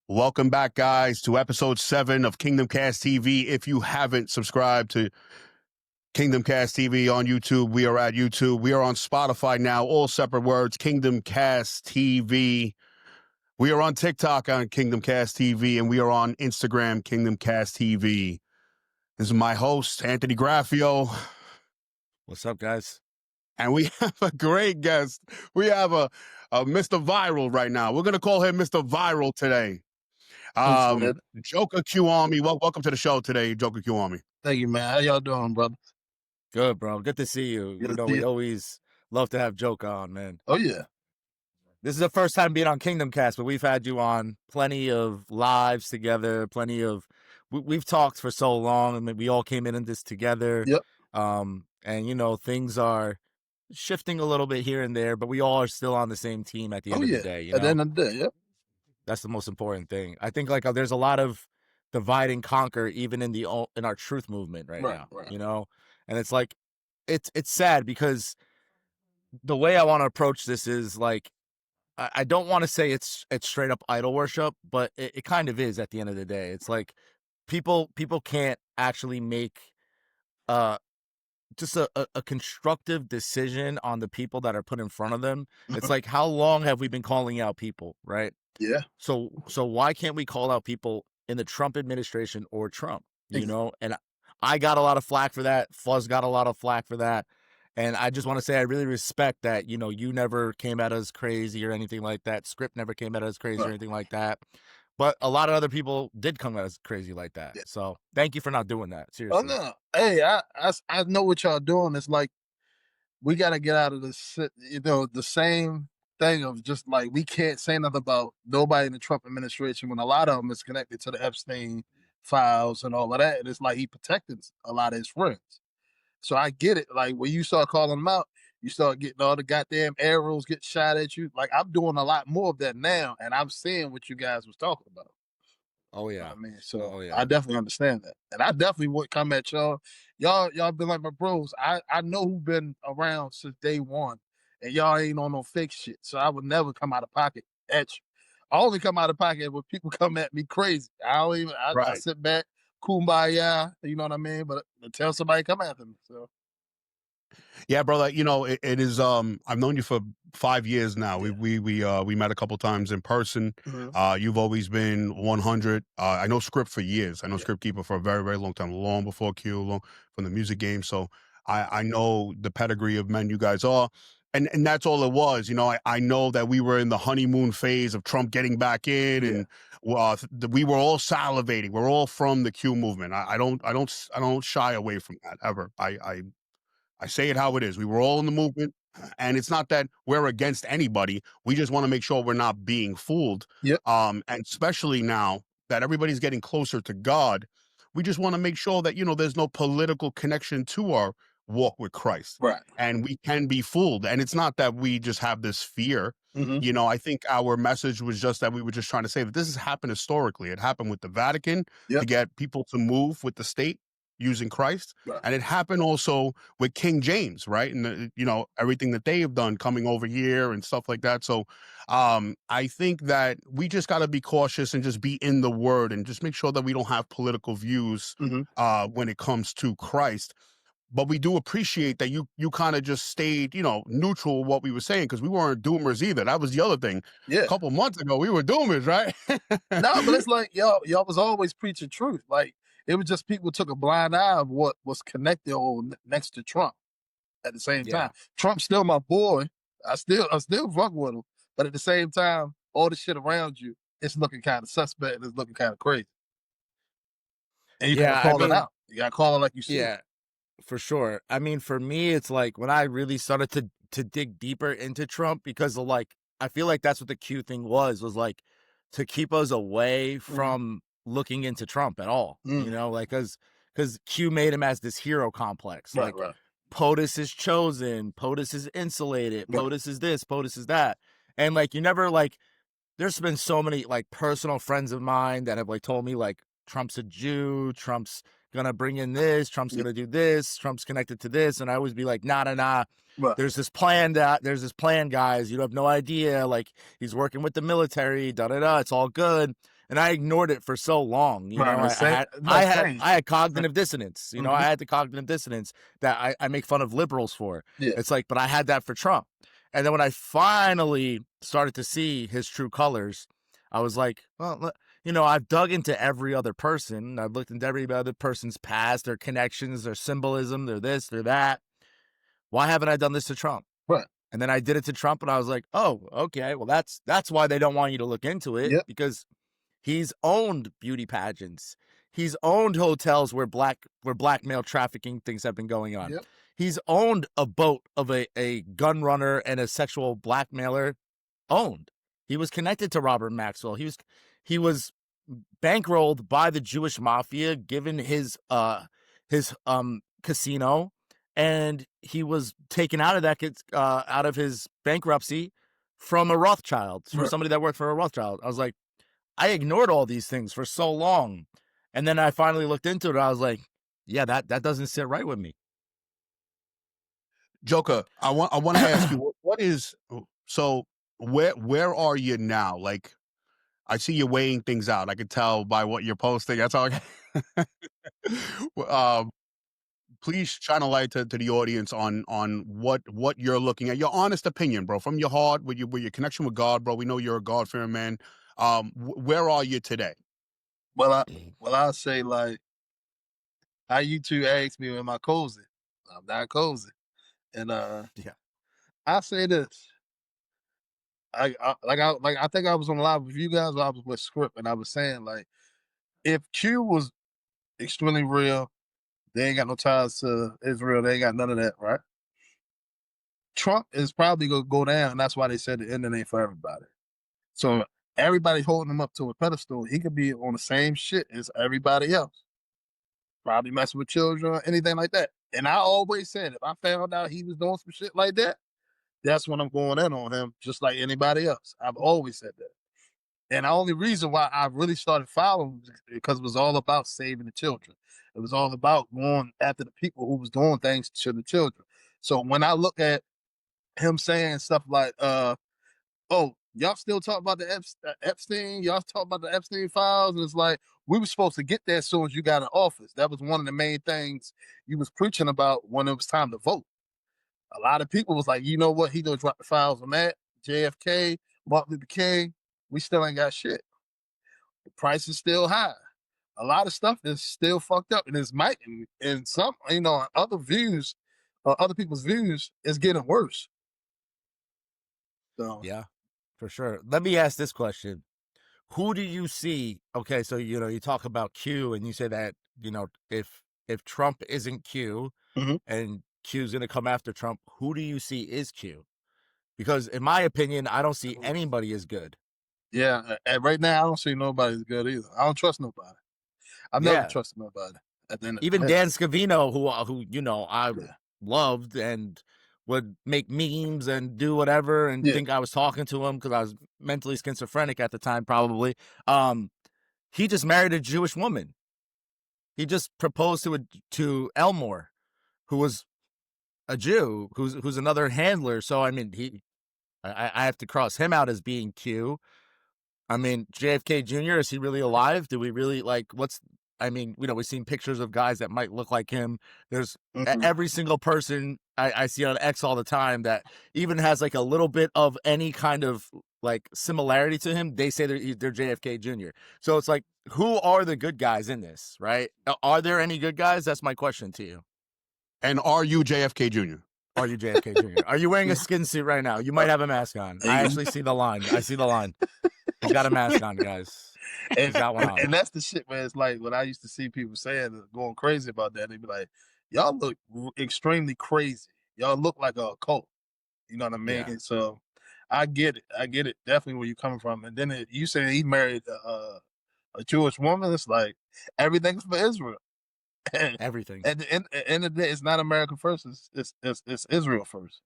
Welcome back, guys, to episode 7 of Kingdom Cast TV. If you haven't subscribed to Kingdom Cast TV on YouTube, we are at YouTube. We are on Spotify now, all separate words, Kingdom Cast TV. We are on TikTok on Kingdom Cast TV, and we are on Instagram, Kingdom Cast TV. This is my host, Anthony Graffeo. What's up, guys? And we have a great guest. We have a Mr. Viral right now. We're going to call him Mr. Viral today. Joka Q Army. Welcome to the show today, Joka Q Army. Thank you, man. How y'all doing, brother? Good, bro. Good to see you. We always love to have Joka on, man. Oh, yeah. This is the first time being on Kingdom Cast, but we've had you on plenty of lives together, we've talked for so long, and we all came in this together. Yep. And, things are shifting a little bit here and there, but we all are still on the same team at the end of the day. At the end of the day, yep. That's the most important thing. I think there's a lot of divide and conquer even in our truth movement right now, and it's like, it's sad because the way I want to approach this is like, I don't want to say it's straight up idol worship, but it kind of is at the end of the day. It's like people can't actually make just a constructive decision on the people that are put in front of them. It's like, how long have we been calling out people, right? Yeah. So why can't we call out people in the Trump administration or Trump, And I got a lot of flack for that. Fuzz got a lot of flack for that. And I just want to say I really respect that, you never came at us crazy or anything like that. Script never came at us crazy or anything like that. But a lot of other people did come at us crazy like that. Yeah. So thank you for not doing that. Seriously. Oh, no. Hey, I know what y'all doing. It's like, we got to get out of this, the same thing of just like, we can't say nothing about nobody in the Trump administration when a lot of them is connected to the Epstein files and all of that. And it's like he protected a lot of his friends. So I get it. Like, when you start calling them out, you start getting all the goddamn arrows get shot at you. Like, I'm doing a lot more of that now, and I'm seeing what you guys was talking about. Oh, yeah. I mean, I definitely understand that. And I definitely would come at y'all. Y'all been like my bros. I know who been around since day one, and y'all ain't on no fake shit. So I would never come out of pocket at you. I only come out of pocket when people come at me crazy. I sit back, kumbaya, you know what I mean? But until somebody come after me, so. Yeah, brother. It is. I've known you for 5 years now. Yeah. We met a couple times in person. Mm-hmm. You've always been 100. I know Script for years. I know Script Keeper for a very, very long time, long before Q, from the music game. So I know the pedigree of men you guys are. And that's all it was. I know that we were in the honeymoon phase of Trump getting back in, and we were all salivating. We're all from the Q movement. I don't shy away from that ever. I say it how it is. We were all in the movement, and it's not that we're against anybody. We just want to make sure we're not being fooled. Yep. And especially now that everybody's getting closer to God, we just want to make sure that, there's no political connection to our walk with Christ. Right. And we can be fooled. And it's not that we just have this fear. Mm-hmm. I think our message was just that we were just trying to say that this has happened historically. It happened with the Vatican to get people to move with the state using Christ. Right. And it happened also with King James, right? And, everything that they have done coming over here and stuff like that. So I think that we just got to be cautious and just be in the word and just make sure that we don't have political views when it comes to Christ. But we do appreciate that you kind of just stayed, neutral with what we were saying, because we weren't doomers either. That was the other thing. Yeah. A couple months ago, we were doomers, right? No, but it's like, y'all was always preaching truth. Like, it was just people took a blind eye of what was connected next to Trump at the same time. Trump's still my boy. I still fuck with him. But at the same time, all the shit around you, it's looking kind of suspect and it's looking kind of crazy. And you gotta call it out. You gotta call it like you see. Yeah, for sure. I mean, for me, it's like when I really started to dig deeper into Trump, because of I feel like that's what the Q thing was like to keep us away from looking into Trump at all, because Q made him as this hero complex. Right. POTUS is chosen, POTUS is insulated, POTUS is this, POTUS is that. And you never there's been so many personal friends of mine that have told me Trump's a Jew, Trump's gonna bring in this, Trump's gonna do this, Trump's connected to this. And I always be like, nah. Right. There's this plan, guys. You have no idea. He's working with the military, it's all good. and I ignored it for so long. You know, I had cognitive dissonance. You know, I had the cognitive dissonance that I make fun of liberals for. Yeah. It's like, but I had that for Trump. And then when I finally started to see his true colors, I was like, well, you know, I've dug into every other person. I've looked into every other person's past, their connections, their symbolism, their this, their that. Why haven't I done this to Trump? Right. And then I did it to Trump, and I was like, oh, okay, well, that's why they don't want you to look into it, because he's owned beauty pageants. He's owned hotels where black male trafficking things have been going on. Yep. He's owned a boat of a gun runner and a sexual blackmailer. Owned. He was connected to Robert Maxwell. He was bankrolled by the Jewish mafia, given his casino, and he was taken out of that out of his bankruptcy from a Rothschild, from somebody that worked for a Rothschild. I was like, I ignored all these things for so long, and then I finally looked into it. I was like, yeah, that doesn't sit right with me. Joka, I want to ask you, what is, so where are you now? Like, I see you weighing things out. I could tell by what you're posting. That's all. Please shine a light to the audience on what you're looking at. Your honest opinion, bro, from your heart, with your connection with God, bro. We know you're a God-fearing man. Where are you today? Well, I'll say, like, how you two asked me, am I cozy? I'm not cozy. And yeah, I say this. I think I was on live with you guys, or I was with Script, and I was saying, like, if Q was extremely real, they ain't got no ties to Israel. They ain't got none of that, right? Trump is probably gonna go down. And that's why they said the internet ain't for everybody. So everybody holding him up to a pedestal, he could be on the same shit as everybody else. Probably messing with children or anything like that. And I always said, if I found out he was doing some shit like that, that's when I'm going in on him, just like anybody else. I've always said that. And the only reason why I really started following was because it was all about saving the children. It was all about going after the people who was doing things to the children. So when I look at him saying stuff like, oh, y'all still talk about the Epstein, y'all talk about the Epstein files, and it's like, we were supposed to get there as soon as you got in office. That was one of the main things you was preaching about when it was time to vote. A lot of people was like, you know what, he gonna drop the files on that, JFK, Martin Luther King, we still ain't got shit. The price is still high. A lot of stuff is still fucked up, and it's and some, you know, other views, other people's views, is getting worse. So yeah, for sure. Let me ask this question: who do you see? Okay, so you know, you talk about Q, and you say that, you know, if Trump isn't Q, and Q's gonna come after Trump, who do you see is Q? Because in my opinion, I don't see anybody as good. Yeah, and right now I don't see nobody as good either. I don't trust nobody. I've never trusted nobody. Even Dan Scavino, who you know I loved and would make memes and do whatever, and think I was talking to him because I was mentally schizophrenic at the time, probably. He just married a Jewish woman. He just proposed to Elmore, who was a Jew, who's another handler. So I mean, I have to cross him out as being Q. I mean, JFK Jr., is he really alive? Do we really, like, I mean, you know, we've seen pictures of guys that might look like him. There's every single person I see on X all the time that even has like a little bit of any kind of like similarity to him. They say they're JFK Jr. So it's like, who are the good guys in this, right? Are there any good guys? That's my question to you. And are you JFK Jr.? Are you JFK Jr.? Are you wearing a skin suit right now? You might have a mask on. I actually see the line. I see the line. He's got a mask on, guys. He's got one on. And that's the shit, man. It's like when I used to see people saying, going crazy about that, they'd be like, y'all look extremely crazy. Y'all look like a cult. You know what I mean? Yeah. So I get it. I get it definitely where you're coming from. And then you say he married a Jewish woman. It's like everything's for Israel. Everything. At the end of the day, it's not America first. It's Israel first.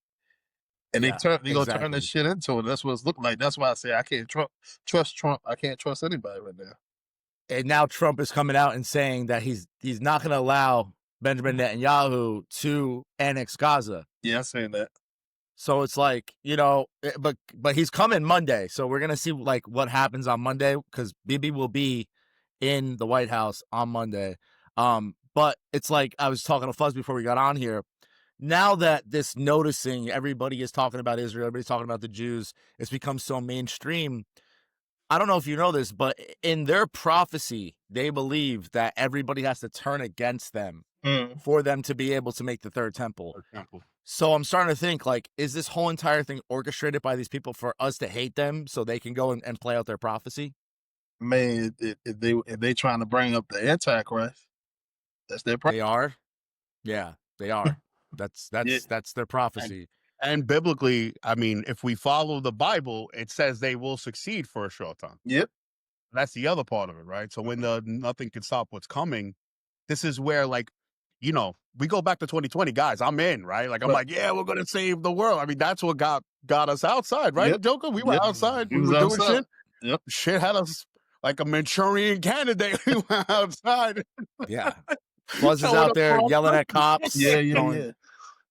And they gonna turn this shit into it. That's what it's looking like. That's why I say I can't trust Trump. I can't trust anybody right now. And now Trump is coming out and saying that he's not going to allow Benjamin Netanyahu to annex Gaza. Yeah, I'm saying that. So it's like, but he's coming Monday. So we're going to see like what happens on Monday, because Bibi will be in the White House on Monday. But it's like, I was talking to Fuzz before we got on here. Now that this noticing, everybody is talking about Israel, everybody's talking about the Jews, it's become so mainstream. I don't know if you know this, but in their prophecy, they believe that everybody has to turn against them for them to be able to make the third temple. So I'm starting to think, like, is this whole entire thing orchestrated by these people for us to hate them so they can go and play out their prophecy? Man, if they trying to bring up the Antichrist, that's their prophecy. They are? Yeah, they are. That's their prophecy. And biblically, I mean, if we follow the Bible, it says they will succeed for a short time. Yep. That's the other part of it, right? So when nothing can stop what's coming, this is where, like, we go back to 2020, guys. I'm in, right? Like, I'm like, yeah, we're gonna save the world. I mean, that's what got us outside, right, Joka? We were outside. We were doing shit. Yep. Shit had us like a Manchurian candidate. We went outside. Yeah. Fuzz is out there yelling at cops.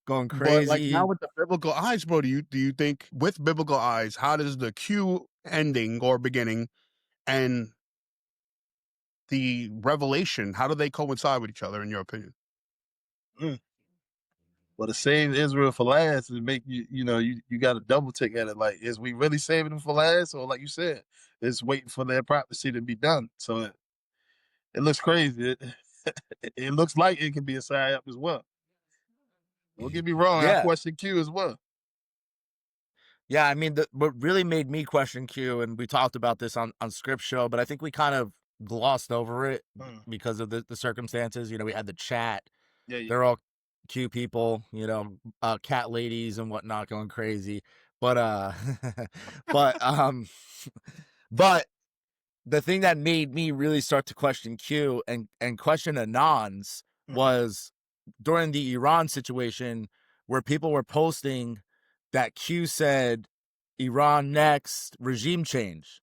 Going crazy. But like now with the biblical eyes, bro, do you think with biblical eyes, how does the Q ending or beginning and the revelation, how do they coincide with each other in your opinion? Well, to save Israel for last is make you got to double take at it. Like, is we really saving them for last, or like you said, it's waiting for their prophecy to be done? So it looks crazy. It looks like it can be a psyop as well. Don't get me wrong. I question Q as well. Yeah, I mean, what really made me question Q, and we talked about this on Script Show, but I think we kind of glossed over it because of the circumstances. We had the chat. Yeah. They're all Q people, cat ladies and whatnot going crazy. But but the thing that made me really start to question Q and question Anons was during the Iran situation, where people were posting that Q said Iran next, regime change.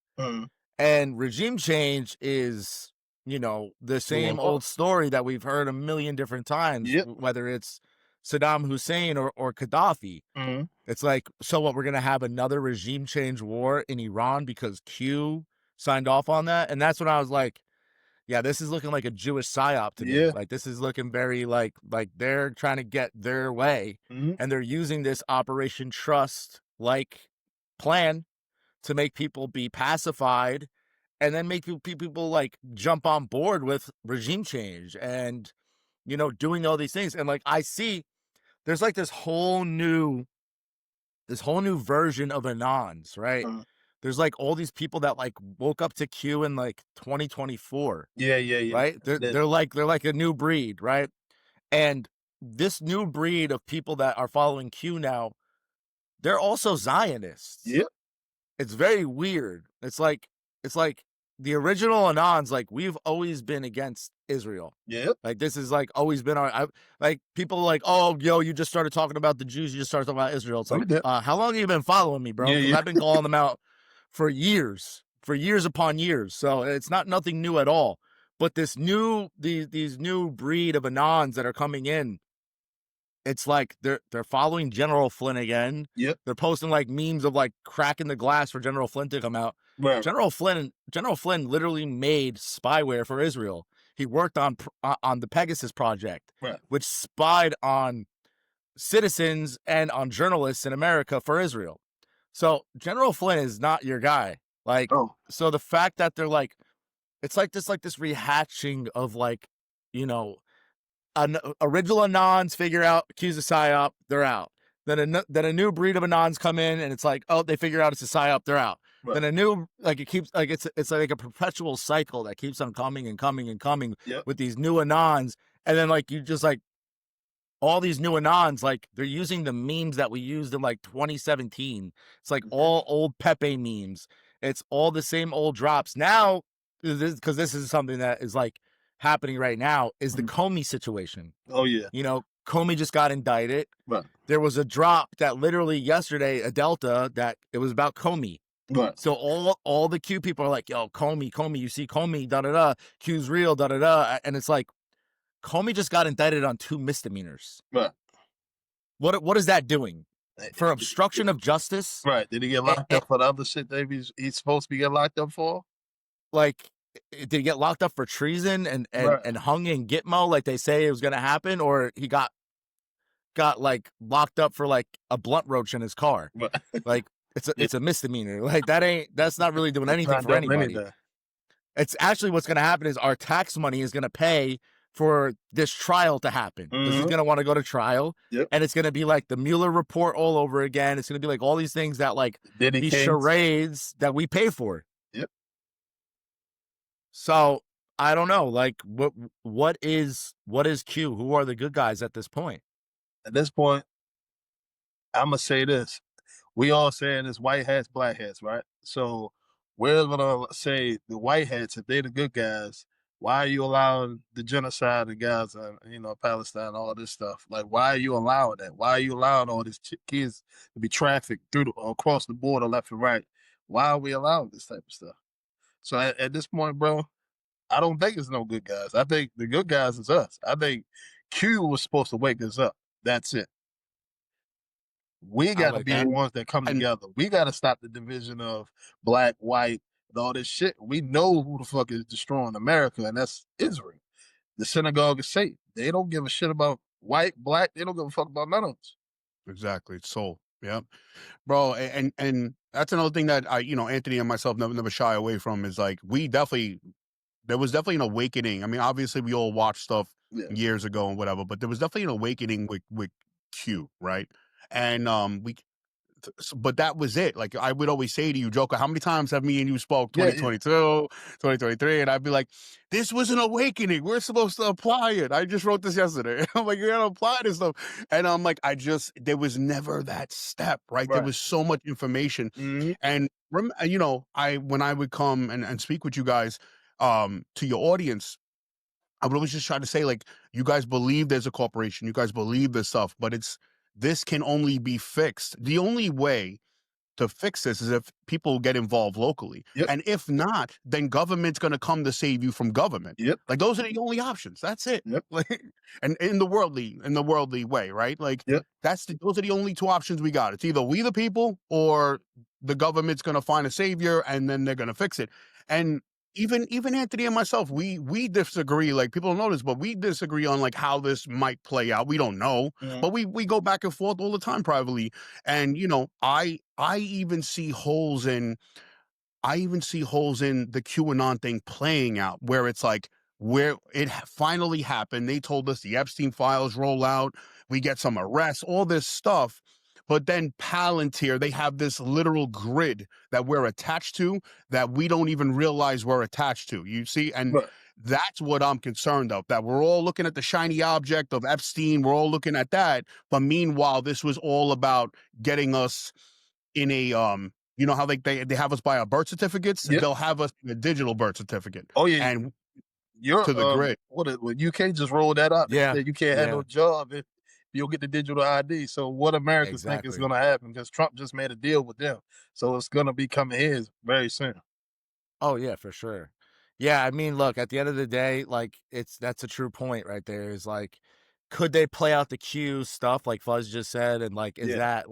And regime change is, the same old story that we've heard a million different times, whether it's Saddam Hussein or Gaddafi. It's like, so what, we're going to have another regime change war in Iran because Q signed off on that? And that's when I was like, yeah, this is looking like a Jewish psyop to me. Like, this is looking very like they're trying to get their way, and they're using this Operation Trust like plan to make people be pacified, and then make people like jump on board with regime change and doing all these things. And like, I see there's like this whole new version of Anons, right? There's like all these people that like woke up to Q in like 2024. Yeah. Right? They're like a new breed, right? And this new breed of people that are following Q now, they're also Zionists. Yep. It's very weird. It's like the original Anons, like, we've always been against Israel. Yep. Like, this is like always been like people like, oh, yo, you just started talking about the Jews, you just started talking about Israel. It's like, how long have you been following me, bro? I've been calling them out for years upon years. So it's nothing new at all. But these new breed of Anons that are coming in, it's like they're following General Flynn again. Yep. They're posting like memes of like cracking the glass for General Flynn to come out. Right. General Flynn literally made spyware for Israel. He worked on the Pegasus project, which spied on citizens and on journalists in America for Israel. So General Flynn is not your guy. Like, so the fact that they're like, it's like this rehatching of like, original Anons figure out Q's a psyop, they're out. Then a new breed of Anons come in, and it's like, oh, they figure out it's a psyop, they're out. Right. Then a new, like, it keeps like it's like a perpetual cycle that keeps on coming and coming and coming with these new Anons, and then like you just like all these new Anons, like they're using the memes that we used in like 2017. It's like all old Pepe memes. It's all the same old drops now, because this is something that is like happening right now, is the Comey situation. Oh yeah. Comey just got indicted. Right. There was a drop that literally yesterday, a Delta, that it was about Comey. Right. So all the Q people are like, yo, Comey, you see Comey, da-da-da, Q's real, da-da-da. And it's like, Comey just got indicted on 2 misdemeanors. Right. What is that doing? for obstruction of justice. Right. Did he get locked up for the other shit that he's supposed to be getting locked up for? Like, did he get locked up for treason and hung in Gitmo like they say it was going to happen? Or he got like locked up for like a blunt roach in his car? Like, it's a misdemeanor. Like, that's not really doing anything for anybody. It's actually what's going to happen is our tax money is going to pay for this trial to happen because he's going to want to go to trial. And it's going to be like the Mueller report all over again. It's going to be like all these things that like these charades that we pay for. So I don't know, like what is Q? Who are the good guys at this point? At this point, I'm gonna say this. We all saying it's white hats, black hats, right? So we're gonna say the white hats, if they're the good guys, why are you allowing the genocide in Gaza, Palestine, all this stuff? Like, why are you allowing that? Why are you allowing all these kids to be trafficked across the border, left and right? Why are we allowing this type of stuff? So at this point, bro, I don't think it's no good guys. I think the good guys is us. I think Q was supposed to wake us up. That's it. We got to be the ones that come together. We got to stop the division of black, white, and all this shit. We know who the fuck is destroying America, and that's Israel. The synagogue is Satan. They don't give a shit about white, black. They don't give a fuck about none of us. Exactly. So, yeah, bro. And that's another thing that Anthony and myself never shy away from is like, there was definitely an awakening. I mean, obviously we all watched stuff years ago and whatever, but there was definitely an awakening with Q, right? And but that was it. Like I would always say to you, Joka, how many times have me and you spoke 2022, 2023? And I'd be like, this was an awakening. We're supposed to apply it. I just wrote this yesterday. I'm like, you gotta apply this stuff. And I'm like, there was never that step, right? There was so much information. And when I would come and speak with you guys, to your audience, I would always just try to say, like, you guys believe there's a corporation, you guys believe this stuff, but this can only be fixed. The only way to fix this is if people get involved locally. And if not, then government's going to come to save you from government. Like those are the only options. That's it. Like, and in the worldly way, right? Like those are the only two options we got. It's either we the people or the government's going to find a savior and then they're going to fix it. And even Anthony and myself, we disagree. Like people don't know this, but we disagree on like how this might play out. We don't know, but we go back and forth all the time privately. And I even see holes in the QAnon thing playing out, where it's like where it finally happened. They told us the Epstein files roll out, we get some arrests, all this stuff. But then Palantir, they have this literal grid that we're attached to that we don't even realize we're attached to. You see? And that's what I'm concerned of, that we're all looking at the shiny object of Epstein. We're all looking at that. But meanwhile, this was all about getting us in a, how they have us buy our birth certificates? They'll have us in a digital birth certificate. Oh, yeah. And you're to the grid. What UK just rolled that up. Yeah. You can't have no job if you'll get the digital ID. So what Americans think is going to happen, because Trump just made a deal with them. So it's going to be coming here very soon. Oh, yeah, for sure. Yeah, I mean, look, at the end of the day, like that's a true point right there. Is like, could they play out the Q stuff like Fuzz just said? And like, is that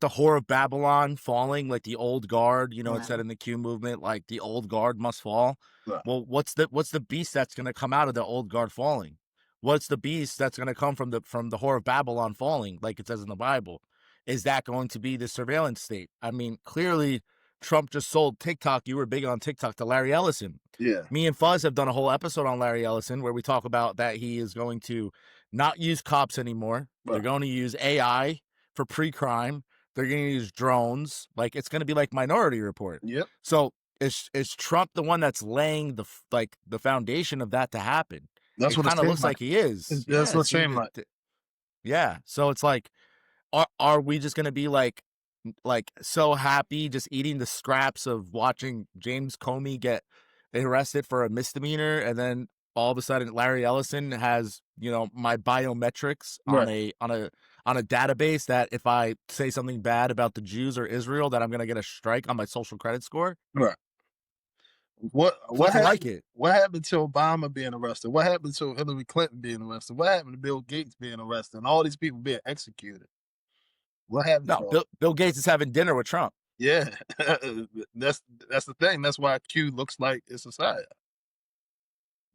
the whore of Babylon falling, like the old guard? It said in the Q movement, like the old guard must fall. Well, what's the beast that's going to come out of the old guard falling? What's the beast that's going to come from the whore of Babylon falling, like it says in the Bible? Is that going to be the surveillance state? I mean, clearly Trump just sold TikTok. You were big on TikTok to Larry Ellison. Yeah. Me and Fuzz have done a whole episode on Larry Ellison where we talk about that he is going to not use cops anymore. They're going to use AI for pre-crime. They're going to use drones. Like, it's going to be like Minority Report. So is Trump the one that's laying the foundation of that to happen? That's what it kind of looks like he is. That's what saying like. Yeah. So it's like, are we just gonna be like so happy just eating the scraps of watching James Comey get arrested for a misdemeanor, and then all of a sudden Larry Ellison has my biometrics on a database that if I say something bad about the Jews or Israel, that I'm gonna get a strike on my social credit score? Right. What happened? What happened to Obama being arrested? What happened to Hillary Clinton being arrested? What happened to Bill Gates being arrested? And all these people being executed? What happened? No, Bill Gates is having dinner with Trump. Yeah, that's the thing. That's why Q looks like it's a side.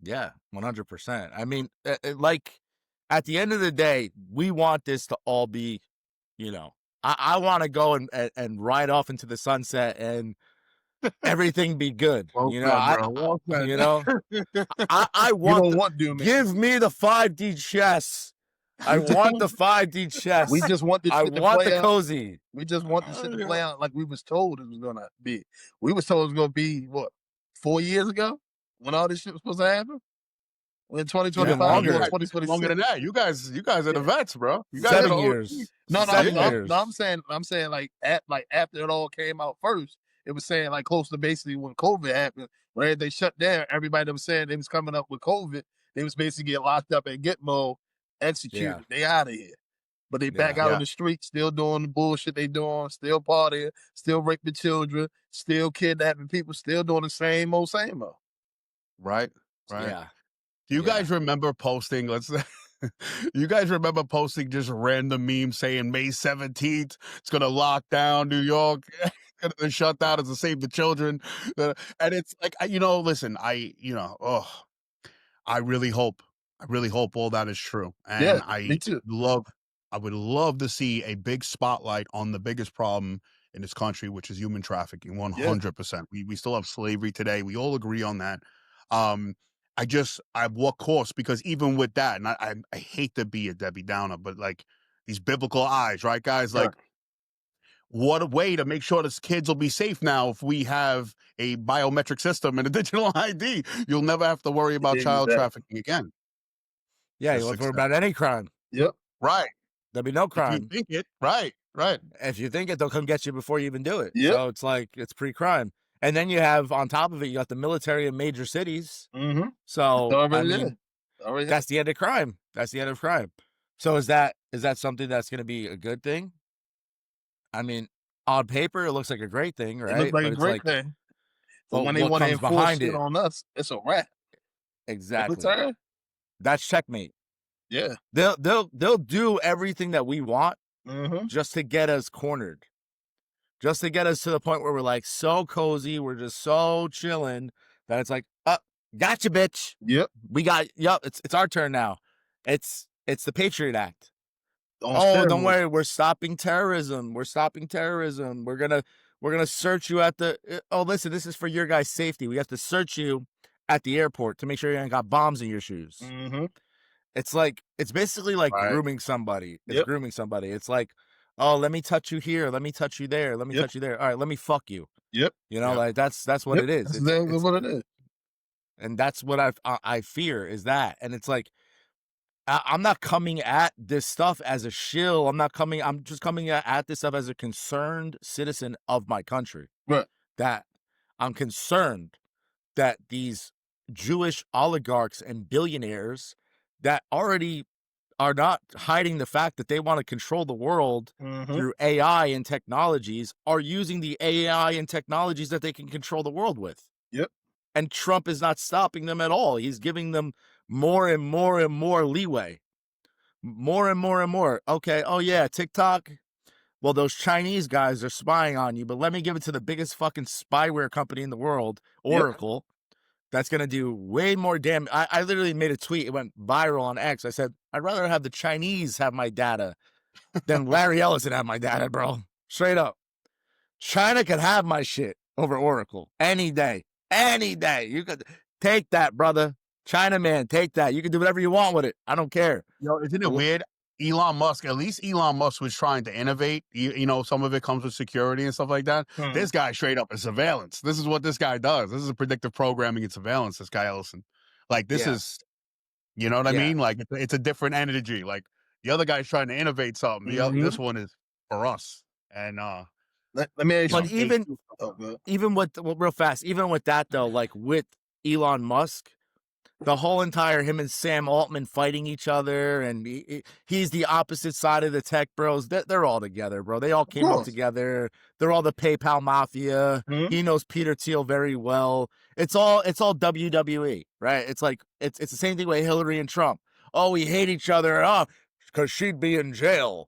Yeah, 100%. I mean, like at the end of the day, we want this to all be, you know, I want to go and ride off into the sunset and everything be good. Well you said, know, bro. Well said. you know, I You want, don't want doom. give me the 5D chess. I want the 5D chess. We just want this I shit to want play the out. cozy. We just want this shit to play out like we was told it was gonna be. We was told it was gonna be what 4 years ago when all this shit was supposed to happen. In 2025 longer. or 2026. Longer than that. You guys are the vets, bro. You guys 7 are the years. No, 7 years. I'm saying like after it all came out first, it was saying like close to basically when COVID happened, where they shut down. Everybody that was saying they was coming up with COVID, they was basically get locked up at Gitmo, executed. Yeah. They out of here. But they back out on the street, still doing the bullshit they doing, still partying, still raping children, still kidnapping people, still doing the same old. Right. Yeah. Do you guys remember posting? You guys remember posting just random memes saying May 17th it's gonna lock down New York, the shutdown is to save the children, and it's like listen, I really hope all that is true, and me too. I would love to see a big spotlight on the biggest problem in this country, which is human trafficking. 100%. We still have slavery today. We all agree on that. I what course, because even with that, and I hate to be a Debbie Downer, but like these biblical eyes, right, guys? Like, what a way to make sure this kids will be safe now if we have a biometric system and a digital ID. You'll never have to worry about child trafficking again. Yeah, you look for about any crime. Yep. Right. There'll be no crime. If you think it, right. If you think it, they'll come get you before you even do it. Yep. So it's like, it's pre-crime. And then you have, on top of it, you got the military in major cities. Mm-hmm. So, I mean, that's the end of crime. That's the end of crime. So is that something that's going to be a good thing? I mean, on paper, it looks like a great thing, right? It looks like a great thing. But when they want to enforce it on us, it's a wrap. Exactly. Every time. That's checkmate. Yeah. They'll do everything that we want just to get us cornered. Just to get us to the point where we're like so cozy, we're just so chilling that it's like, gotcha, bitch. Yep. It's our turn now. It's the Patriot Act. Don't worry, we're stopping terrorism. We're gonna search you at the. Listen, this is for your guys' safety. We have to search you at the airport to make sure you ain't got bombs in your shoes. Mm-hmm. It's basically like grooming somebody. It's grooming somebody. It's like, oh, let me touch you here. Let me touch you there. Let me touch you there. All right, let me fuck you. Yep. You know, like that's what it is. That's what it is. And that's what I fear is that. And it's like, I'm not coming at this stuff as a shill. I'm just coming at this stuff as a concerned citizen of my country. Right. That I'm concerned that these Jewish oligarchs and billionaires that already are not hiding the fact that they want to control the world through AI and technologies are using the AI and technologies that they can control the world with. Yep. And Trump is not stopping them at all. He's giving them more and more and more leeway. More and more and more. Okay, oh yeah, TikTok. Well, those Chinese guys are spying on you, but let me give it to the biggest fucking spyware company in the world, Oracle. That's going to do way more damage. I literally made a tweet. It went viral on X. I said, I'd rather have the Chinese have my data than Larry Ellison have my data, bro. Straight up. China could have my shit over Oracle any day. Any day. You could take that, brother. China man, take that. You can do whatever you want with it. I don't care. Yo, isn't it weird? Elon Musk, at least Elon Musk was trying to innovate. You know, some of it comes with security and stuff like that. This guy straight up is surveillance. This is what this guy does. This is a predictive programming and surveillance, this guy Ellison. Like, this is, you know what I mean? Like, it's a different energy. Like, the other guy's trying to innovate something. This one is for us. And let me ask you. But even with real fast, even with that though, like with Elon Musk, the whole entire him and Sam Altman fighting each other, and he's the opposite side of the tech bros. They're all together, bro. They all came up together. They're all the PayPal mafia. He knows Peter Thiel very well. It's all WWE, right? It's like it's the same thing with Hillary and Trump. Oh, we hate each other. Oh, because she'd be in jail.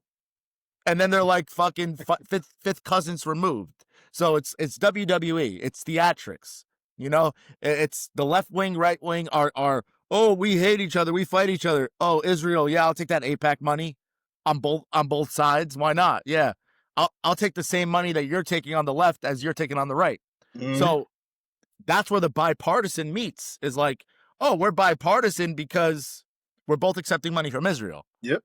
and then they're like fucking fifth cousins removed. So it's WWE, it's theatrics. You know, it's the left wing, right wing are oh, we hate each other, we fight each other. Oh, Israel, yeah, I'll take that AIPAC money on both sides. Why not? Yeah, I'll take the same money that you're taking on the left as you're taking on the right. So that's where the bipartisan meets. Is like, oh, we're bipartisan because we're both accepting money from Israel. Yep.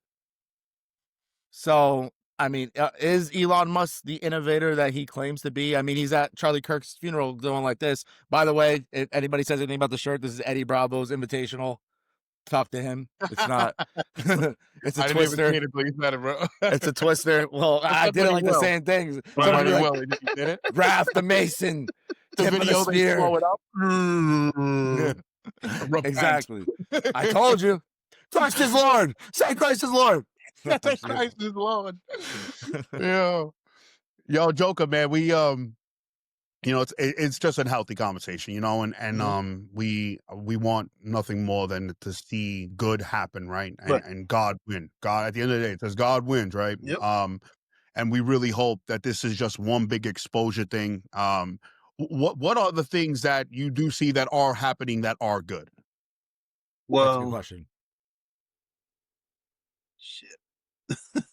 So, I mean, is Elon Musk the innovator that he claims to be? I mean, he's at Charlie Kirk's funeral doing like this. By the way, if anybody says anything about the shirt, this is Eddie Bravo's invitational. Talk to him. It's not. It's a twister. It's a twister. Well, I did it like the same things. Somebody like, you did it. Raph the Mason. The video they blow it up. Exactly. I told you. Christ is Lord. Say Christ is Lord. Say Christ is Lord. Yo, Joka, man, we you know, it's just a healthy conversation, you know, and we want nothing more than to see good happen, right? And God win. God, at the end of the day, it says God wins, right? Yep. And we really hope that this is just one big exposure thing. What are the things that you do see that are happening that are good? Well, that's a good question. Shit.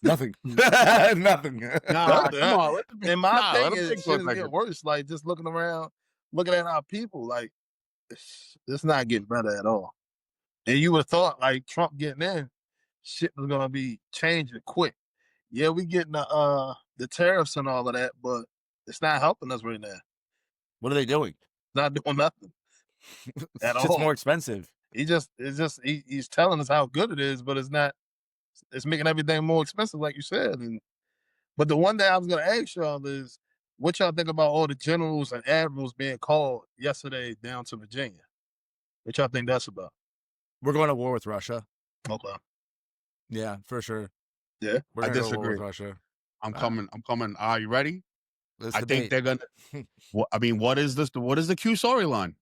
Nothing. Nothing. Nah, come on. And my thing is, shit is getting worse. Like, just looking around, looking at our people, like, it's not getting better at all. And you would have thought, like, Trump getting in, shit was gonna be changing quick. Yeah, we getting the tariffs and all of that, but it's not helping us right now. What are they doing? Not doing nothing at all. It's more expensive. He's telling us how good it is, but it's not. It's making everything more expensive, like you said. But the one thing I was going to ask y'all is, what y'all think about all the generals and admirals being called yesterday down to Virginia? What y'all think that's about? We're going to war with Russia. Okay. Yeah, for sure. Yeah, I disagree. With Russia. I'm coming. Are you ready? I think they're gonna. I mean, what is this? What is the Q storyline?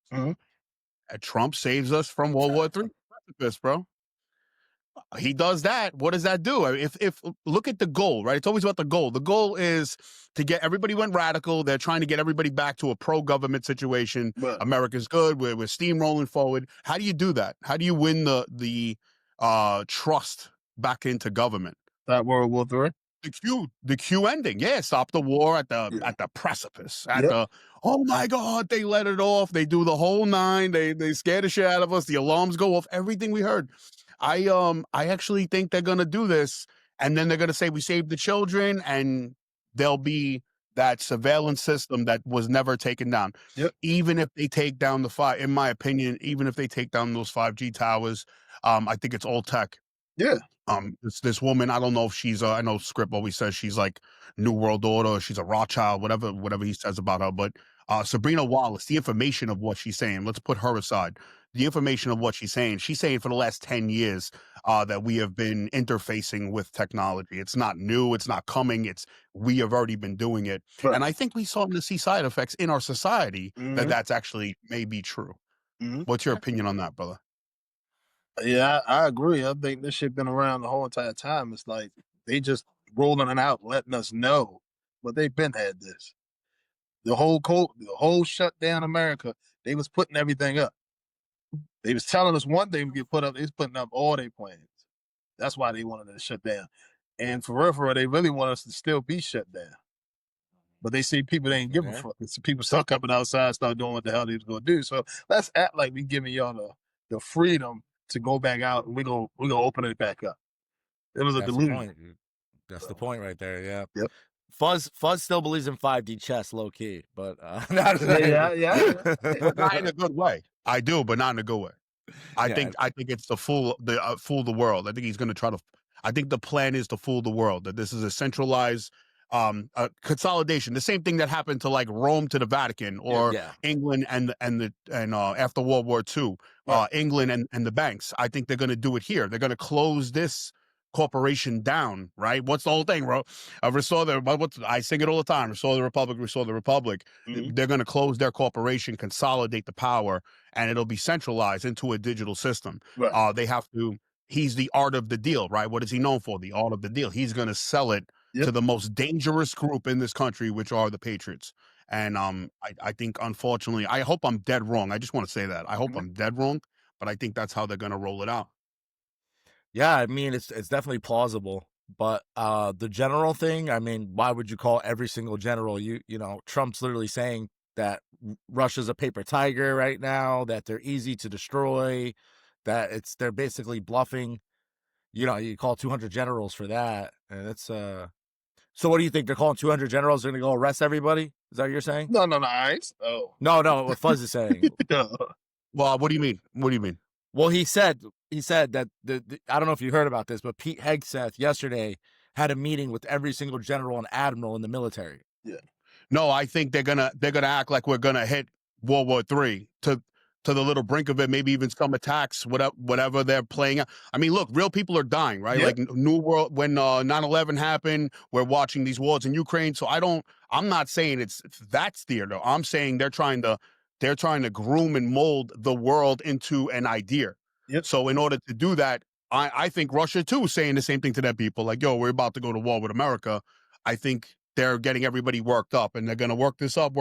Trump saves us from World War III. Precipice, bro. He does that. What does that do? If look at the goal, right? It's always about the goal. The goal is to get everybody went radical. They're trying to get everybody back to a pro-government situation. Right. America's good. We're steamrolling forward. How do you do that? How do you win the trust back into government? That World War III. The Q ending. Yeah, stop the war at the precipice. At the oh my God, they let it off. They do the whole nine. They scare the shit out of us. The alarms go off. Everything we heard. I actually think they're gonna do this, and then they're gonna say we saved the children, and there'll be that surveillance system that was never taken down. Yep. Even if they take down in my opinion, even if they take down those 5G towers, I think it's all tech. Yeah. This woman, I don't know if she's I know Script always says she's like New World Order, or she's a Rothschild, whatever he says about her, but Sabrina Wallace, the information of what she's saying, let's put her aside. The information of what she's saying for the last 10 years that we have been interfacing with technology. It's not new. It's not coming. We have already been doing it. Right. And I think we starting to see side effects in our society that's actually maybe true. What's your opinion on that, brother? Yeah, I agree. I think this shit been around the whole entire time. It's like they just rolling it out, letting us know, but they've been had this. The whole shutdown America, they was putting everything up. They was telling us one thing would get put up. They was putting up all their plans. That's why they wanted to shut down. And for real, they really want us to still be shut down. But they see people they ain't give a fuck. So people start coming outside, start doing what the hell they was going to do. So let's act like we giving y'all the freedom to go back out, and we're gonna open it back up. It was a delusion. That's the point right there. Yeah. Yep. Fuzz still believes in 5D chess, low key, but not in a good way. I do, but not in a good way. I think it's to fool the world. I think he's going to try to. I think the plan is to fool the world, that this is a centralized consolidation. The same thing that happened to like Rome to the Vatican, or England and after World War II, England and the banks. I think they're going to do it here. They're going to close this corporation down, right? What's the whole thing, bro? I sing it all the time. Restore the Republic, restore the Republic. They're going to close their corporation, consolidate the power, and it'll be centralized into a digital system. Right. They have to. He's the art of the deal, right? What is he known for? The art of the deal. He's going to sell it to the most dangerous group in this country, which are the Patriots. And I think, unfortunately, I hope I'm dead wrong. I just want to say that. I hope I'm dead wrong, but I think that's how they're going to roll it out. Yeah, I mean, it's definitely plausible. But the general thing, I mean, why would you call every single general? You know, Trump's literally saying that Russia's a paper tiger right now, that they're easy to destroy, that they're basically bluffing. You know, you call 200 generals for that, and it's So what do you think? They're calling 200 generals? They're gonna go arrest everybody? Is that what you're saying? No, I ain't. Oh. No. What Fuzz is saying. Well, what do you mean? What do you mean? Well, he said that I don't know if you heard about this, but Pete Hegseth yesterday had a meeting with every single general and admiral in the military. Yeah. No, I think they're gonna act like we're gonna hit World War III to the little brink of it. Maybe even some attacks, whatever they're playing out. I mean, look, real people are dying, right? Like New World, when 9/11 happened, we're watching these wars in Ukraine. So I'm not saying it's that's theater. I'm saying they're trying to groom and mold the world into an idea. So in order to do that, I think Russia too is saying the same thing to their people, like, yo, we're about to go to war with America. I think they're getting everybody worked up, and they're going to work this up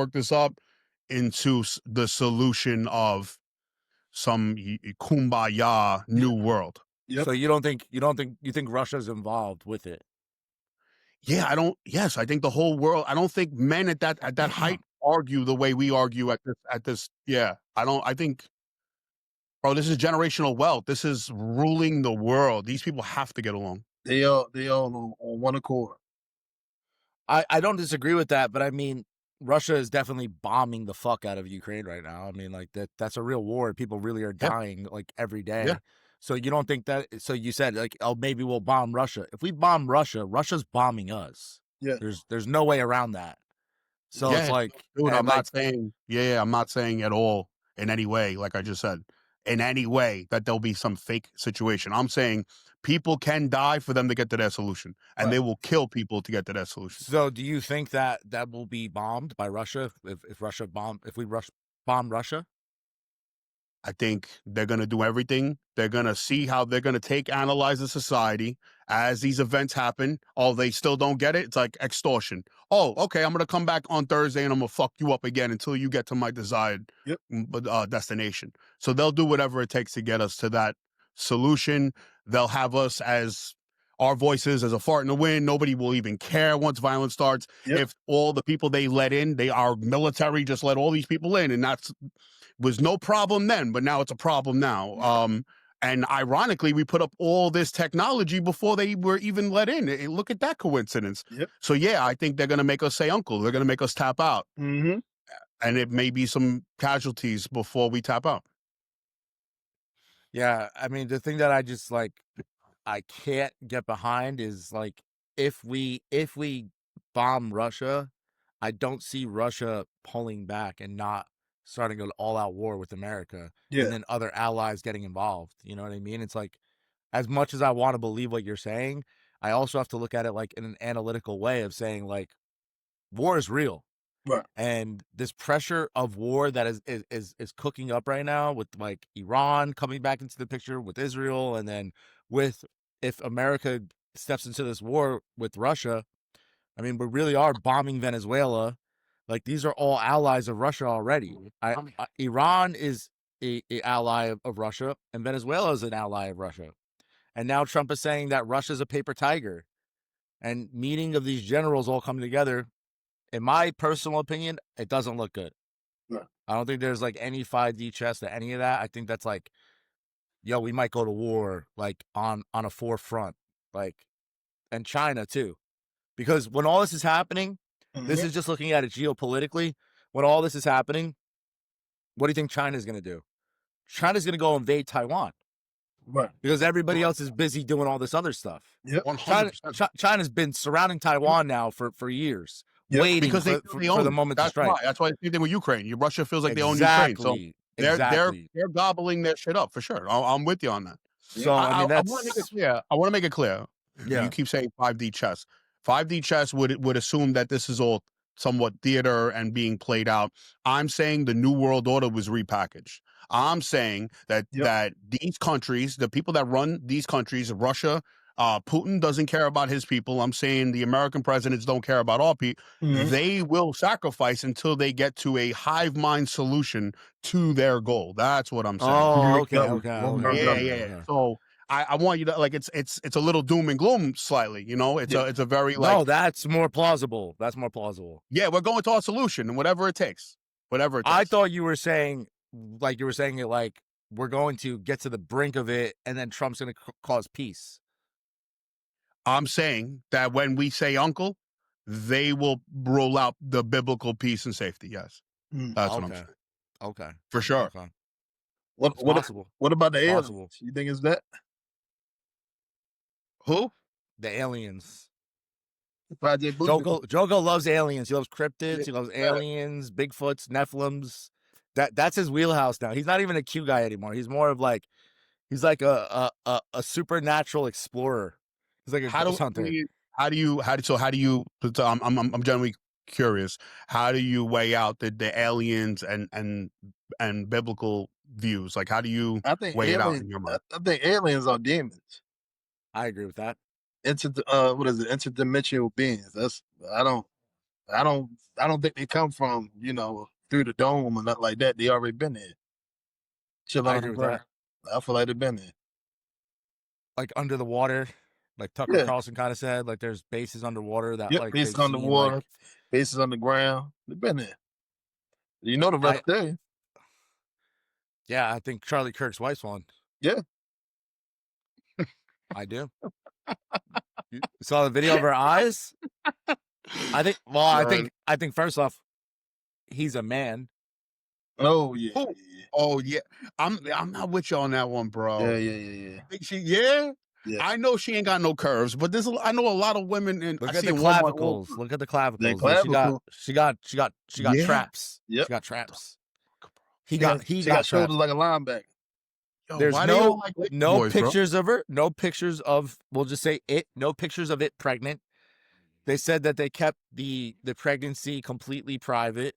into the solution of some kumbaya new world. So you think Russia's involved with it? Yeah, I think the whole world. I don't think men at that height argue the way we argue at this. Yeah, I think, bro, this is generational wealth. This is ruling the world. These people have to get along. They all on one accord. I don't disagree with that, but I mean, Russia is definitely bombing the fuck out of Ukraine right now. I mean, like that's a real war. People really are dying like every day. Yeah. So you don't think that? So you said like, oh, maybe we'll bomb Russia. If we bomb Russia, Russia's bombing us. Yeah. There's no way around that. So it's like, dude, I'm not saying, I'm not saying at all in any way, like I just said, in any way that there'll be some fake situation. I'm saying people can die for them to get to their solution, and they will kill people to get to their solution. So do you think that will be bombed by Russia if we bomb Russia? I think they're going to do everything. They're going to see how they're going to analyze the society as these events happen. Oh, they still don't get it? It's like extortion. Oh, okay, I'm going to come back on Thursday and I'm going to fuck you up again until you get to my desired destination. So they'll do whatever it takes to get us to that solution. They'll have us as our voices as a fart in the wind. Nobody will even care once violence starts. If all the people they let in, our military just let all these people in, and that's was no problem then, but now it's a problem now. And ironically, we put up all this technology before they were even let in. Look at that coincidence. So yeah, I think they're going to make us say uncle. They're going to make us tap out. And it may be some casualties before we tap out. Yeah, I mean, the thing that I just like, I can't get behind is like, if we bomb Russia, I don't see Russia pulling back and not starting an all-out war with America, and then other allies getting involved. You know what I mean? It's like, as much as I want to believe what you're saying, I also have to look at it like in an analytical way of saying like, war is real. Right. And this pressure of war that is cooking up right now with like Iran coming back into the picture, with Israel, and then if America steps into this war with Russia, I mean, we really are bombing Venezuela. Like, these are all allies of Russia already. Iran is a ally of Russia, and Venezuela is an ally of Russia. And now Trump is saying that Russia's a paper tiger. And meeting of these generals all coming together, in my personal opinion, it doesn't look good. No. I don't think there's like any 5D chess or any of that. I think that's like, yo, we might go to war like on a forefront, like, and China too. Because when all this is happening, this is just looking at it geopolitically. When all this is happening, what do you think China's going to do? China's going to go invade Taiwan. Right. Because everybody else is busy doing all this other stuff. Yep. China's been surrounding Taiwan now for years, waiting because for the moment to strike. That's why the same thing with Ukraine. Russia feels like they own Ukraine. So they're gobbling their shit up for sure. I'm with you on that. So I mean, that's... I want to make it clear. Yeah. You keep saying 5D chess. 5D chess would assume that this is all somewhat theater and being played out. I'm saying the New World Order was repackaged. I'm saying that these countries, the people that run these countries, Russia, Putin doesn't care about his people. I'm saying the American presidents don't care about all people. They will sacrifice until they get to a hive mind solution to their goal. That's what I'm saying. Oh, okay. Yeah. So I want you to like it's a little doom and gloom slightly, you know. It's a very like no, that's more plausible. That's more plausible. Yeah, we're going to a solution and whatever it takes. Whatever it takes. I thought you were saying it like we're going to get to the brink of it and then Trump's going to cause peace. I'm saying that when we say uncle, they will roll out the biblical peace and safety. Yes. That's what I'm saying. Okay. For sure. Okay. What about the aliens? Possible. You think it's that? Who? The aliens. Project Joka loves aliens. He loves cryptids. He loves aliens, Bigfoots, Nephilims. That's his wheelhouse now. He's not even a Q guy anymore. He's more of like he's like a supernatural explorer. He's like a ghost hunter. How do you? I'm generally curious. How do you weigh out the aliens and biblical views? Like, how do you weigh it out in your mind? I think aliens are demons. I agree with that. What is it? Interdimensional beings. I don't think they come from, through the dome or nothing like that. They already been there. I agree with that. I feel like they've been there. Like under the water, like Tucker Carlson kind of said, like there's bases underwater that like bases underwater, bases underground. They've been there. You know the rest there. Yeah, I think Charlie Kirk's wife's one. Yeah. I do. You saw the video of her eyes? I think first off, he's a man. Oh yeah. Oh yeah. I'm not with you on that one, bro. Yeah. Yeah. I know she ain't got no curves, but I know a lot of women and look at the clavicles. Look at the clavicles. She got traps. Yep. She got traps. She got shoulders like a linebacker. Yo, there's no pictures of her, no pictures of, we'll just say it, no pictures of it pregnant. They said that they kept the pregnancy completely private.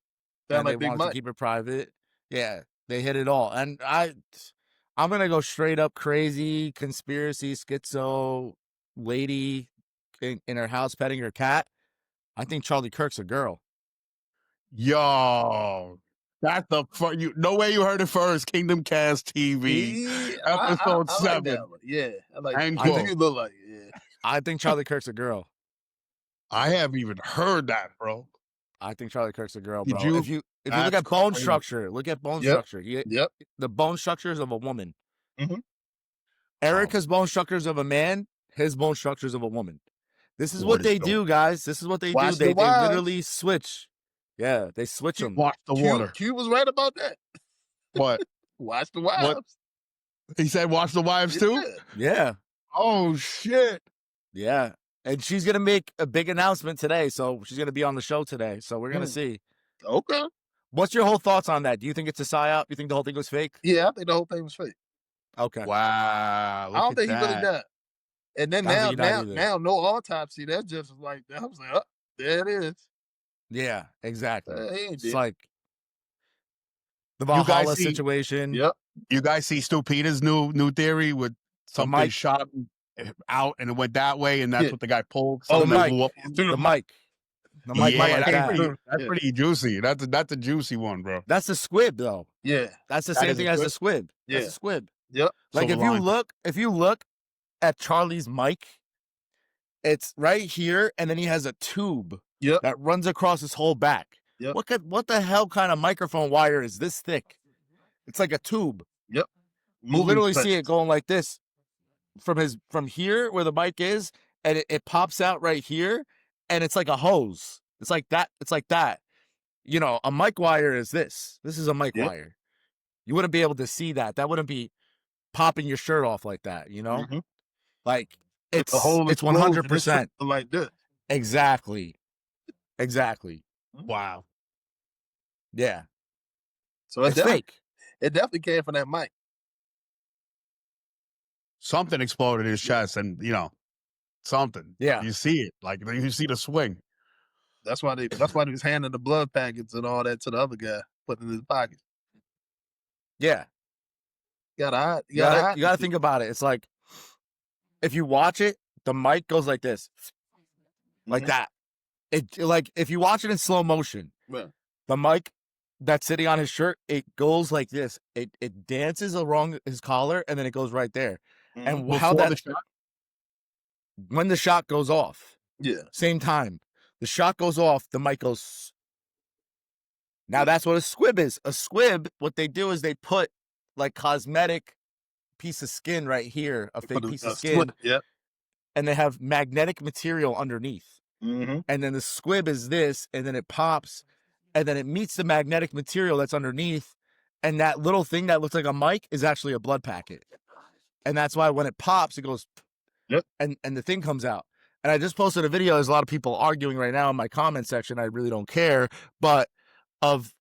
And they wanted to keep it private. Yeah, they hit it all. And I'm going to go straight up crazy, conspiracy, schizo lady in her house petting her cat. I think Charlie Kirk's a girl. Yo. That's the no way you heard it first. Kingdom Cast TV, episode 7. I like. You look like I think Charlie Kirk's a girl. I haven't even heard that, bro. I think Charlie Kirk's a girl, bro. If you look at bone structure, structure. The bone structures of a woman. Mm-hmm. Erica's bone structures of a man. His bone structures of a woman. This is what they do, guys. This is what they do. They literally switch. Yeah, they switch them. Watch the water. Q was right about that. What? Watch the wives. What? He said watch the wives too? Yeah. Oh, shit. Yeah. And she's going to make a big announcement today. So she's going to be on the show today. So we're going to see. Okay. What's your whole thoughts on that? Do you think it's a psyop? You think the whole thing was fake? Yeah, I think the whole thing was fake. Okay. Wow. I don't think he really died. And then now no autopsy. That's just like, I was like, oh, there it is. Yeah, exactly. It's like the Valhalla situation. Yep. You guys see Stu Peters' new theory with something shot out and it went that way, and that's what the guy pulled. The mic. That's pretty juicy. That's a juicy one, bro. That's the squib, though. Yeah, that's the same thing as the squib. Yeah, that's a squib. Yep. Like if you look at Charlie's mic, it's right here, and then he has a tube. Yep. That runs across his whole back. Yep. What the hell kind of microphone wire is this thick? It's like a tube. Yep. You literally see it going like this from here where the mic is, and it pops out right here, and it's like a hose. It's like that. It's like that. You know, a mic wire is this. This is a mic wire. You wouldn't be able to see that. That wouldn't be popping your shirt off like that, you know? Mm-hmm. Like it's 100% like this. Exactly. Wow. Yeah. So it's fake. It definitely came from that mic. Something exploded in his chest, and something. Yeah. You see it. Like you see the swing. That's why he was handing the blood packets and all that to the other guy, putting in his pocket. Yeah. You gotta think about it. It's like if you watch it, the mic goes like this, like that. It like if you watch it in slow motion, the mic that's sitting on his shirt, it goes like this. It dances along his collar, and then it goes right there. And how that when the shot goes off, same time the shot goes off, the mic goes. Now that's what a squib is. A squib, what they do is they put like cosmetic piece of skin right here, a fake piece of skin, and they have magnetic material underneath. And then the squib is this, and then it pops, and then it meets the magnetic material that's underneath, and that little thing that looks like a mic is actually a blood packet. And that's why when it pops, it goes, and the thing comes out. And I just posted a video. There's a lot of people arguing right now in my comment section. I really don't care, but of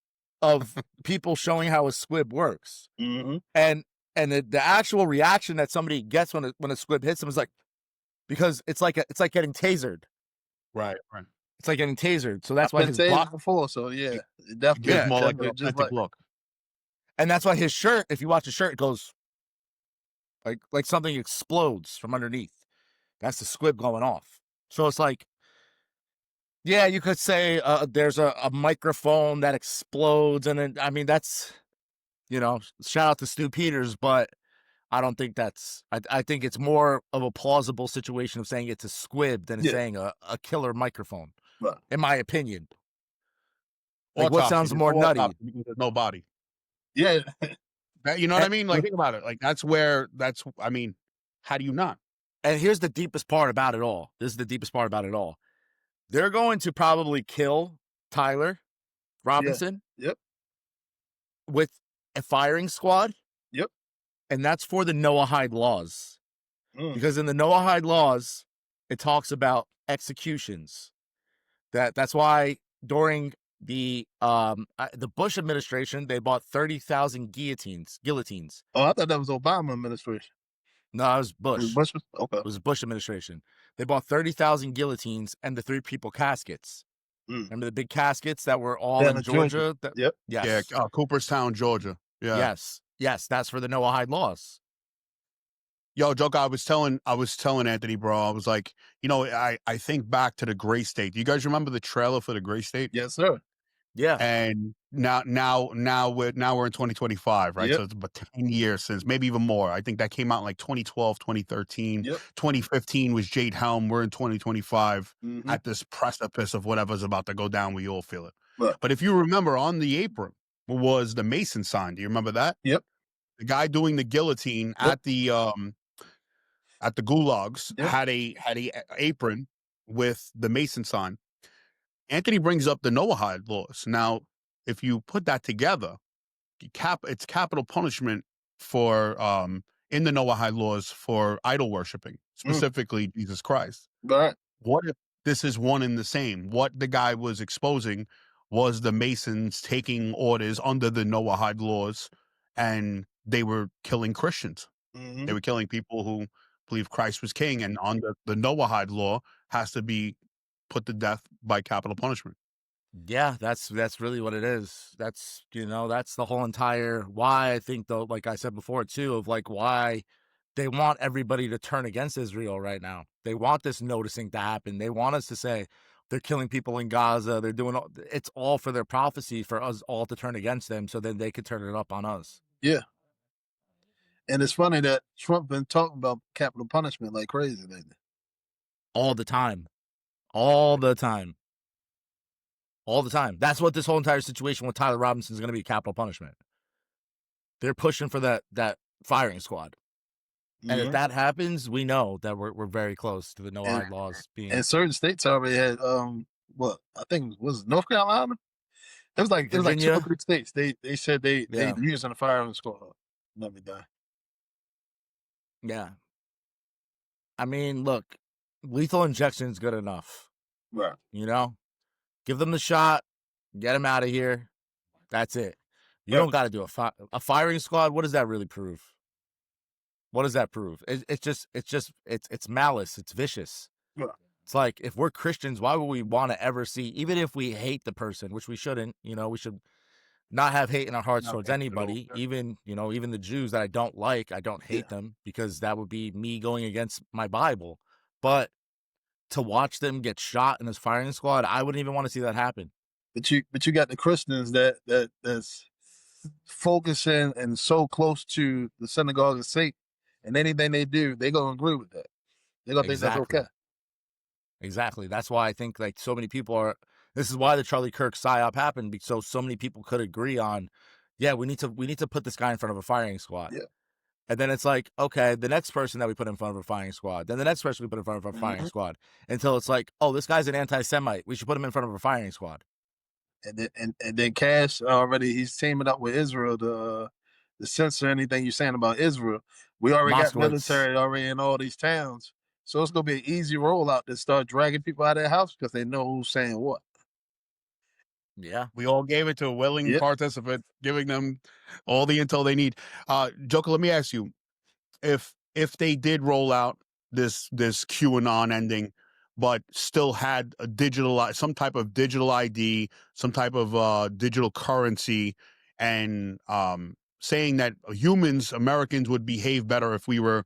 people showing how a squib works. And the actual reaction that somebody gets when a squib hits them is like, because it's like getting tasered. Right. It's like getting tasered. So that's why his before. So yeah, it definitely gives more like an authentic look. And that's why his shirt, if you watch his shirt, it goes like something explodes from underneath. That's the squib going off. So it's like, yeah, you could say there's a microphone that explodes, and then I mean that's, shout out to Stu Peters, but I don't think that's. I think it's more of a plausible situation of saying it's a squib than saying a killer microphone, in my opinion. Like, what sounds more nutty? Because there's no body. Yeah, you know what I mean? Like, think about it. Like, I mean, how do you not? And here's the deepest part about it all. This is the deepest part about it all. They're going to probably kill Tyler Robinson. With a firing squad. And that's for the Noahide laws. Because in the Noahide laws, it talks about executions. That's why during the Bush administration, they bought 30,000 guillotines. Oh, I thought that was Obama administration. No, it was Bush. Okay. It was Bush administration. They bought 30,000 guillotines and the 3 people caskets. Remember the big caskets that were all in Georgia? Yes. Yeah, Cooperstown, Georgia. Yeah. Yes, that's for the Noahide laws. Yo, Joka, I was telling Anthony, bro, I was like, I think back to the Gray State. Do you guys remember the trailer for the Gray State? Yes, sir. Yeah. And now we're in 2025, right? So it's about 10 years since, maybe even more. I think that came out in like 2012, 2013. 2015 was Jade Helm. We're in 2025 at this precipice of whatever's about to go down. We all feel it. But if you remember, on the apron was the Mason sign. Do you remember that? Yep. The guy doing the guillotine at the gulags had a apron with the Mason sign. Anthony brings up the Noahide laws. Now, if you put that together, it's capital punishment for in the Noahide laws for idol worshiping, specifically Jesus Christ. Right. What if this is one and the same? What the guy was exposing was the Masons taking orders under the Noahide laws, and they were killing Christians. They were killing people who believe Christ was king, and under the Noahide law has to be put to death by capital punishment. Yeah, that's really what it is. That's that's the whole entire why I think, though, like I said before too, of like why they want everybody to turn against Israel right now. They want this noticing to happen. They want us to say they're killing people in Gaza. They're doing it's all for their prophecy for us all to turn against them, so then they could turn it up on us. Yeah. And it's funny that Trump been talking about capital punishment like crazy lately. All the time. All the time. All the time. That's what this whole entire situation with Tyler Robinson is going to be, capital punishment. They're pushing for that firing squad. And if that happens, we know that we're very close to the Noahide laws being. And certain states already had I think it was North Carolina. It was like 2 or 3 states. They said they using the firing squad. Let me die. Yeah. I mean, look, lethal injection is good enough. Right. Give them the shot, get them out of here. That's it. You don't got to do a firing squad. What does that really prove? What does that prove? It's malice. It's vicious. Yeah. It's like, if we're Christians, why would we want to ever see, even if we hate the person, which we shouldn't, we should not have hate in our hearts towards anybody, even the Jews that I don't like, I don't hate them, because that would be me going against my Bible. But to watch them get shot in this firing squad, I wouldn't even want to see that happen. But you got the Christians that's focusing and so close to the synagogue of Satan, and anything they do, they're gonna agree with that. They're gonna think that's okay. Exactly. That's why I think like so many people are. This is why the Charlie Kirk psyop happened, because so many people could agree on, yeah, we need to put this guy in front of a firing squad. Yeah. And then it's like, okay, the next person that we put in front of a firing squad, then the next person we put in front of a firing squad, until it's like, oh, this guy's an anti-Semite. We should put him in front of a firing squad. And then Cash already, he's teaming up with Israel to censor anything you're saying about Israel. We already got military already in all these towns, so it's gonna be an easy rollout to start dragging people out of their house because they know who's saying what. Yeah, we all gave it to a willing participant, giving them all the intel they need. Joka, let me ask you, if they did roll out this QAnon ending, but still had a some type of digital ID, some type of digital currency, and saying that humans, Americans, would behave better if we were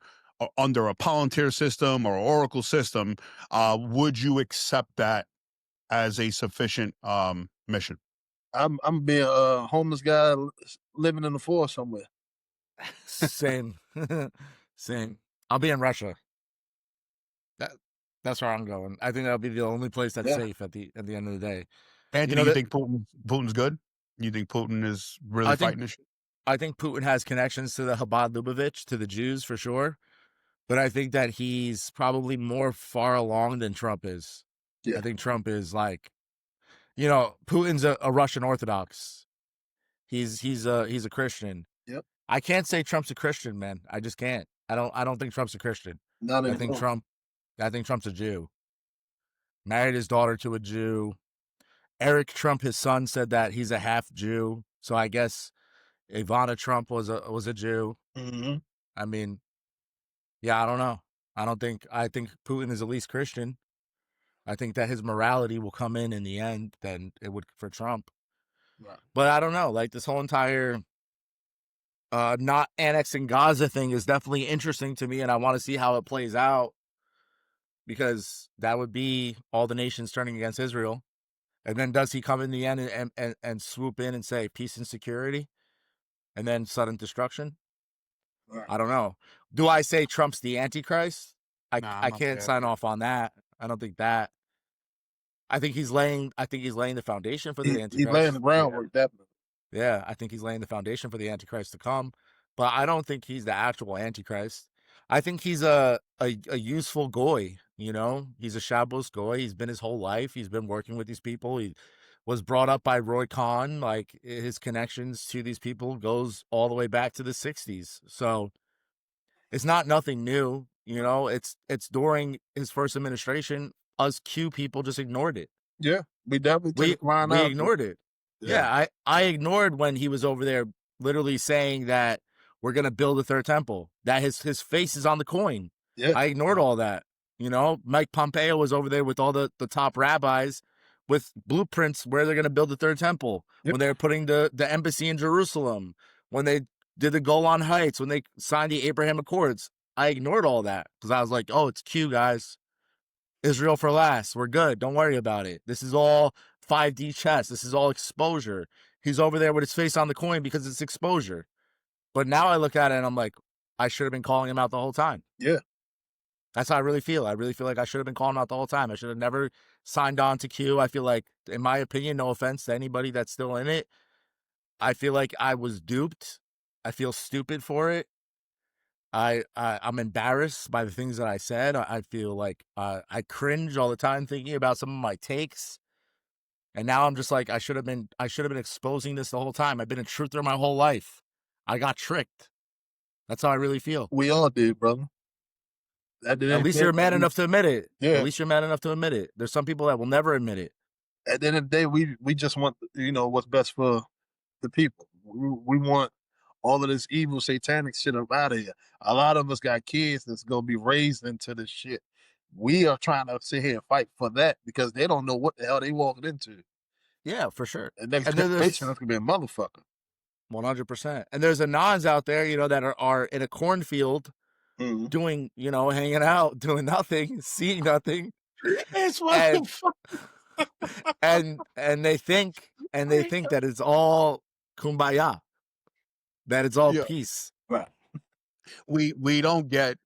under a Palantir system or Oracle system, would you accept that as a sufficient mission? I'm being a homeless guy living in the forest somewhere. Same. Same. I'll be in Russia. That's where I'm going. I think that'll be the only place that's safe at the end of the day. Anthony, you think Putin's good? You think Putin is really fighting this shit? I think Putin has connections to the Chabad Lubavitch, to the Jews for sure. But I think that he's probably more far along than Trump is. Yeah. I think Trump is like, Putin's a Russian Orthodox. He's a Christian. Yep. I can't say Trump's a Christian, man. I just can't. I don't think Trump's a Christian. I think Trump's a Jew. Married his daughter to a Jew. Eric Trump, his son, said that he's a half Jew. So I guess Ivana Trump was a Jew. Mm-hmm. I mean, yeah, I don't know. I think Putin is at least Christian. I think that his morality will come in the end than it would for Trump. Right. But I don't know. Like this whole entire not annexing Gaza thing is definitely interesting to me, and I want to see how it plays out, because that would be all the nations turning against Israel. And then does he come in the end and swoop in and say peace and security, and then sudden destruction? Right. I don't know. Do I say Trump's the Antichrist? I can't sign off on that. I don't think that. I think he's laying the foundation for the Antichrist. He's laying the groundwork, definitely. Yeah, I think he's laying the foundation for the Antichrist to come, but I don't think he's the actual Antichrist. I think he's a useful goy. He's a Shabbos goy. He's been his whole life. He's been working with these people. He was brought up by Roy Cohn. Like his connections to these people goes all the way back to the 60s. So it's not nothing new. It's during his first administration, us Q people just ignored it. Yeah, we definitely we ignored it. Yeah, I ignored when he was over there literally saying that we're going to build a third temple, that his face is on the coin. Yeah. I ignored all that. Mike Pompeo was over there with all the top rabbis with blueprints where they're going to build the third temple, when they were putting the embassy in Jerusalem, when they did the Golan Heights, when they signed the Abraham Accords. I ignored all that because I was like, oh, it's Q, guys. Israel for last. We're good. Don't worry about it. This is all 5D chess. This is all exposure. He's over there with his face on the coin because it's exposure. But now I look at it and I'm like, I should have been calling him out the whole time. Yeah. That's how I really feel. I really feel like I should have been calling him out the whole time. I should have never signed on to Q. I feel like, in my opinion, no offense to anybody that's still in it, I feel like I was duped. I feel stupid for it. I'm embarrassed by the things that I said. I feel like I cringe all the time thinking about some of my takes. And now I'm just like, I should have been exposing this the whole time. I've been a truther my whole life. I got tricked. That's how I really feel. We all did, brother. At least you're man enough to admit it. Yeah. At least you're man enough to admit it. There's some people that will never admit it. At the end of the day, we just want, what's best for the people. We want all of this evil satanic shit up out of here. A lot of us got kids that's going to be raised into this shit. We are trying to sit here and fight for that because they don't know what the hell they walking into. Yeah, for sure. And next generation is going to be a motherfucker. 100%. And there's Anons out there, that are in a cornfield doing, hanging out, doing nothing, seeing nothing. It's what the fuck. And they think that it's all kumbaya, that it's all peace. Right. We don't get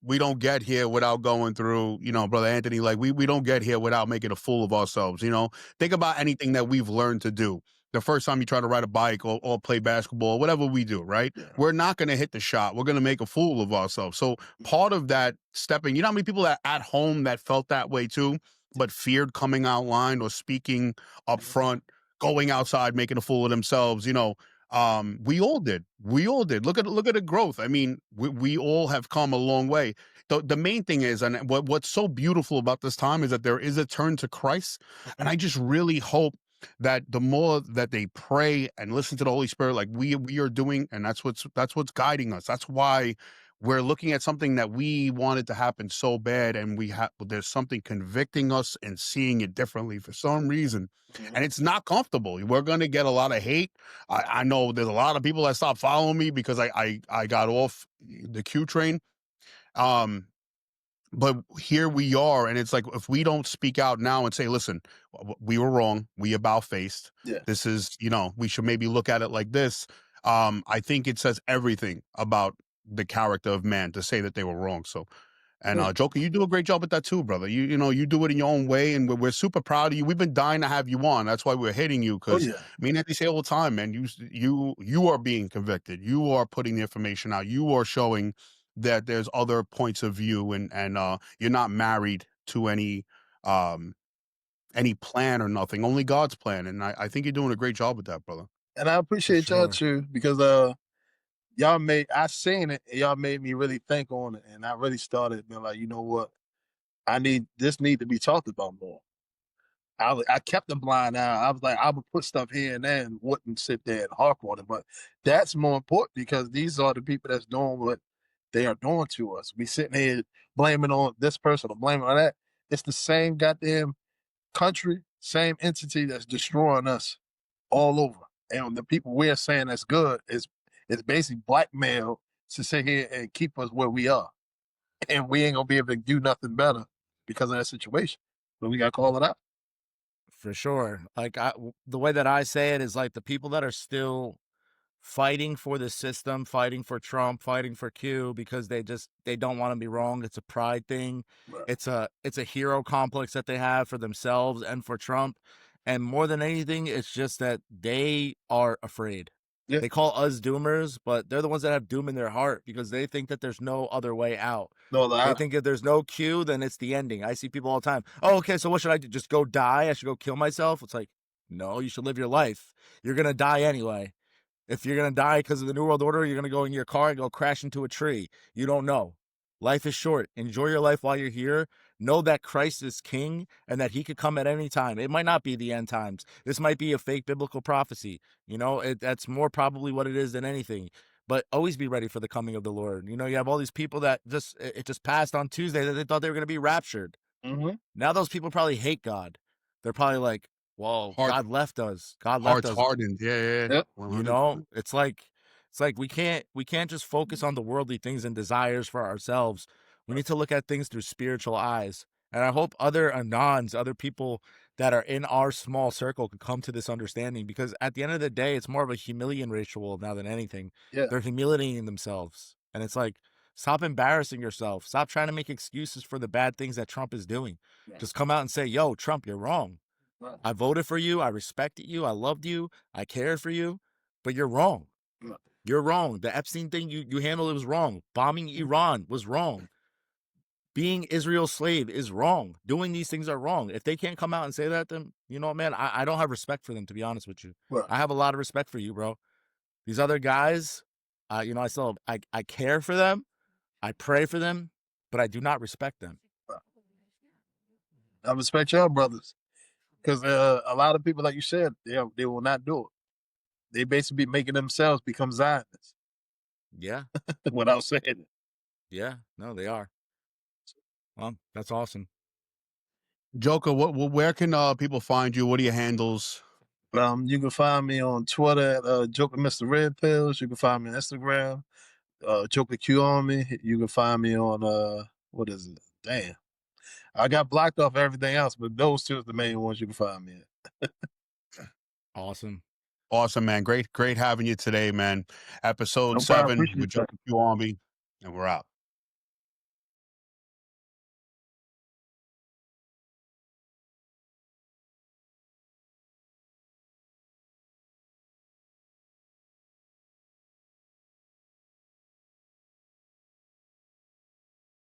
here without going through, Brother Anthony, like we don't get here without making a fool of ourselves. Think about anything that we've learned to do. The first time you try to ride a bike or play basketball, whatever we do, right? Yeah. We're not going to hit the shot. We're going to make a fool of ourselves. So part of that stepping, how many people that at home that felt that way too, but feared coming out line or speaking up front, going outside, making a fool of themselves, we all did. Look at the growth. I mean, we all have come a long way. The main thing is, and what's so beautiful about this time is that there is a turn to Christ. And I just really hope that the more that they pray and listen to the Holy Spirit, like we are doing, and that's what's guiding us. That's why we're looking at something that we wanted to happen so bad, and there's something convicting us and seeing it differently for some reason. And it's not comfortable. We're going to get a lot of hate. I know there's a lot of people that stopped following me because I got off the Q train. But here we are, and it's like, if we don't speak out now and say, listen, we were wrong, we about-faced. Yeah. This is, we should maybe look at it like this. I think it says everything about the character of man to say that they were wrong. So, and Joka, you do a great job with that too, brother. You do it in your own way, and we're super proud of you. We've been dying to have you on. That's why we're hitting you, because me and Anthony say all the time, man, you are being convicted. You are putting the information out. You are showing that there's other points of view, and you're not married to any plan or nothing, only God's plan. And I think you're doing a great job with that, brother. And I appreciate y'all too, because I seen it, and y'all made me really think on it, and I really started being like, you know what, this need to be talked about more. I kept a blind eye. I was like, I would put stuff here and there and wouldn't sit there and harp on it, but that's more important, because these are the people that's doing what they are doing to us. We sitting here blaming on this person or blaming on that. It's the same goddamn country, same entity that's destroying us all over. And the people we're saying that's good is basically blackmail to sit here and keep us where we are. And we ain't gonna be able to do nothing better because of that situation. But we gotta call it out. For sure. Like the way that I say it is like the people that are still fighting for the system, fighting for Trump, fighting for Q, because they don't want to be wrong. It's a pride thing. Right. It's a hero complex that they have for themselves and for Trump. And more than anything, it's just that they are afraid. Yeah. They call us doomers, but they're the ones that have doom in their heart, because they think that there's no other way out. They think if there's no Q, then it's the ending. I see people all the time. Oh, okay, so what should I do? Just go die? I should go kill myself? It's like, no, you should live your life. You're going to die anyway. If you're going to die because of the New World Order, you're going to go in your car and go crash into a tree. You don't know. Life is short. Enjoy your life while you're here. Know that Christ is king and that he could come at any time. It might not be the end times. This might be a fake biblical prophecy. That's more probably what it is than anything. But always be ready for the coming of the Lord. You have all these people that it just passed on Tuesday that they thought they were going to be raptured. Mm-hmm. Now those people probably hate God. They're probably like, well, God left us. God left us. Heart's hardened. Yeah. It's like we can't just focus on the worldly things and desires for ourselves. We need to look at things through spiritual eyes. And I hope other Anons, other people that are in our small circle could come to this understanding, because at the end of the day, it's more of a humiliation ritual now than anything. Yeah. They're humiliating themselves. And it's like, stop embarrassing yourself. Stop trying to make excuses for the bad things that Trump is doing. Right. Just come out and say, yo, Trump, you're wrong. Right. I voted for you. I respected you. I loved you. I cared for you. But you're wrong. Right. You're wrong. The Epstein thing you handled, it was wrong. Bombing Iran was wrong. Being Israel's slave is wrong. Doing these things are wrong. If they can't come out and say that, then, man, I don't have respect for them, to be honest with you. Right. I have a lot of respect for you, bro. These other guys, I care for them. I pray for them, but I do not respect them. I respect y'all brothers, because a lot of people, like you said, they will not do it. They basically be making themselves become Zionists. Yeah. Without saying it. Yeah. No, they are. Well, that's awesome. Joka, where can people find you? What are your handles? You can find me on Twitter at Joka Mr. Red Pills. You can find me on Instagram, Joka Q Army. You can find me on what is it? Damn, I got blocked off everything else, but those two are the main ones you can find me at. Awesome. Awesome, man. Great having you today, man. Episode 7 with Joka Q Army, and we're out.